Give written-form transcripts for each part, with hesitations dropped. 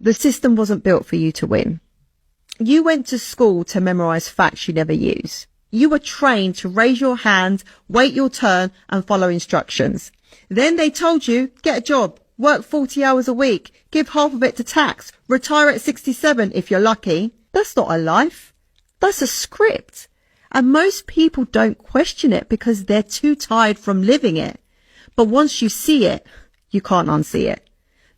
The system wasn't built for you to win. You went to school to memorize facts you never use. You were trained to raise your hand, wait your turn, and follow instructions. Then they told you, get a job, work 40 hours a week, give half of it to tax, retire at 67 if you're lucky. That's not a life. That's a script. And most people don't question it because they're too tired from living it. But once you see it, you can't unsee it.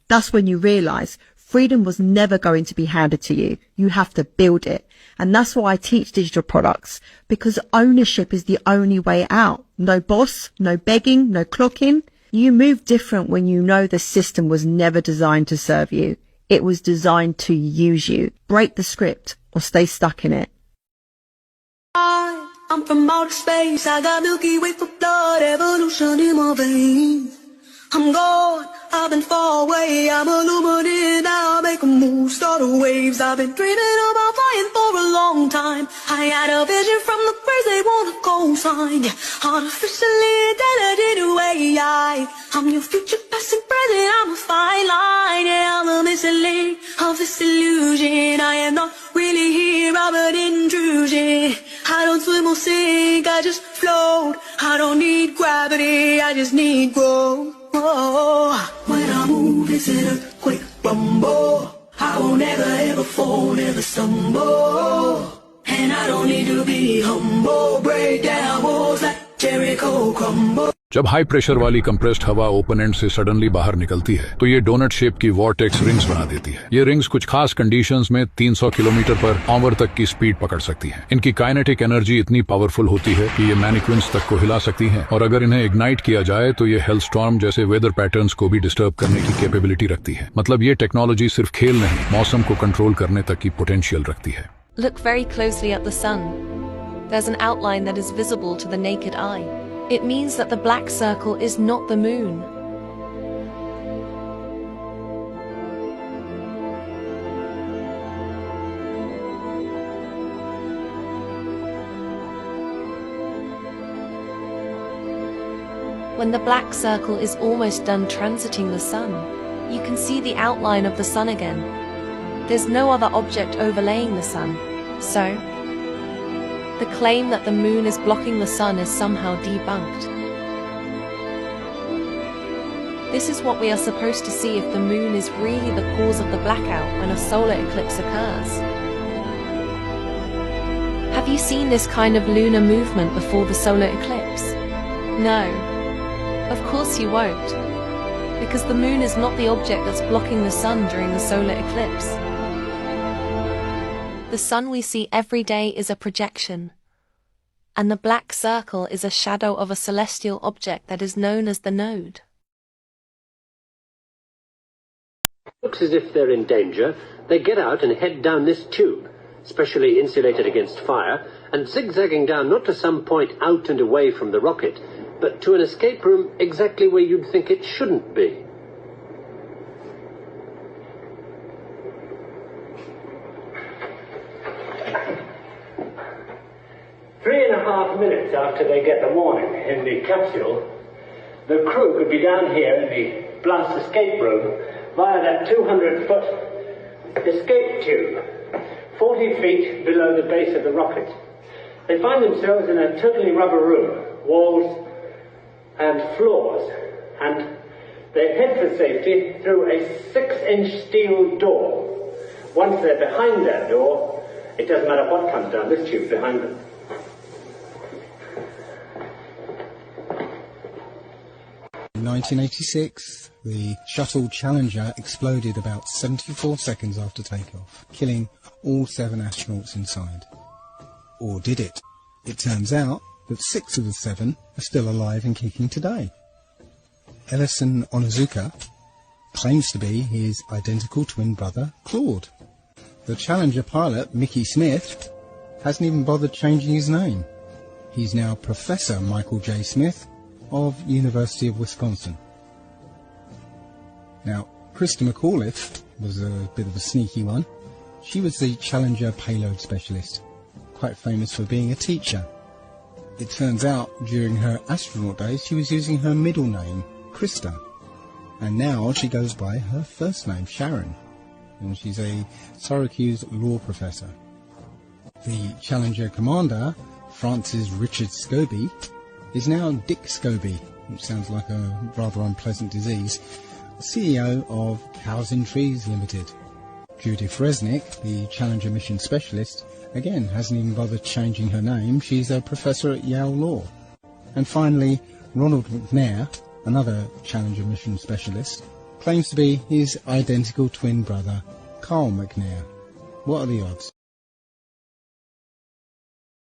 That's when you realize freedom was never going to be handed to you. You have to build it. And that's why I teach digital products, because ownership is the only way out. No boss, no begging, no clocking. You move different when you know the system was never designed to serve you. It was designed to use you. Break the script or stay stuck in it. I'm from outer space, I got Milky Way for blood, evolution in my veins. I'm gone, I've been far away, I'm illuminated now, make a move, start a waves. I've been dreaming about flying for a long time. I had a vision from the birds, they want a cosign. Yeah, artificially intelligent AI. I'm your future, past and present, I'm a fine line. Yeah, I'm a missing link of this illusion. I am not really here, I'm an intrusion. I don't swim or sink, I just float. I don't need gravity, I just need growth. When I move, it's an earthquake rumble. I won't ever ever fall, never stumble. And I don't need to be humble. Break down walls like Jericho crumble. जब high pressure वाली compressed हवा open and से suddenly बाहर निकलती है तो ये donut shape की वॉर्टेक्स रिंग्स बना देती है। ये रिंग्स कुछ खास कंडीशंस में 300 किलोमीटर पर आवर तक की स्पीड पकड़ सकती हैं। इनकी काइनेटिक एनर्जी इतनी पावरफुल होती है कि ये मैनिक्विन्स तक को हिला सकती हैं और अगर इन्हें इग्नाइट किया जाए तो ये हेलस्टॉर्म जैसे वेदर पैटर्न्स को भी डिस्टर्ब करने की कैपेबिलिटी रखती है। मतलब ये टेक्नोलॉजी सिर्फ खेल नहीं, मौसम को कंट्रोल करने तक की पोटेंशियल रखती है। Look very closely at the sun. There's an outline that is visible to the naked eye. It means that the black circle is not the moon. When the black circle is almost done transiting the sun, you can see the outline of the sun again. There's no other object overlaying the sun, so the claim that the moon is blocking the sun is somehow debunked. This is what we are supposed to see if the moon is really the cause of the blackout when a solar eclipse occurs. Have you seen this kind of lunar movement before the solar eclipse? No, of course you won't, because the moon is not the object that's blocking the sun during the solar eclipse. The sun we see every day is a projection, and the black circle is a shadow of a celestial object that is known as the node. Looks as if they're in danger. They get out and head down this tube, specially insulated against fire, and zigzagging down not to some point out and away from the rocket, but to an escape room exactly where you'd think it shouldn't be. 3.5 minutes after they get the warning in the capsule, the crew could be down here in the blast escape room via that 200-foot escape tube, 40 feet below the base of the rocket. They find themselves in a totally rubber room, walls and floors, and they head for safety through a 6-inch steel door. Once they're behind that door, it doesn't matter what comes down this tube behind them. In 1986, the shuttle Challenger exploded about 74 seconds after takeoff, killing all 7 astronauts inside. Or did it? It turns out that 6 of the 7 are still alive and kicking today. Ellison Onizuka claims to be his identical twin brother, Claude. The Challenger pilot, Mickey Smith, hasn't even bothered changing his name. He's now Professor Michael J. Smith of University of Wisconsin. Now, Krista McAuliffe was a bit of a sneaky one. She was the Challenger payload specialist, quite famous for being a teacher. It turns out during her astronaut days she was using her middle name, Krista, and now she goes by her first name, Sharon. and she's a Syracuse law professor. The Challenger commander, Francis Richard Scobie, is now Dick Scobie, which sounds like a rather unpleasant disease, CEO of Cows in Trees Limited. Judith Resnick, the Challenger mission specialist, again hasn't even bothered changing her name. She's a professor at Yale Law. And finally, Ronald McNair, another Challenger mission specialist, claims to be his identical twin brother, Carl McNair. What are the odds?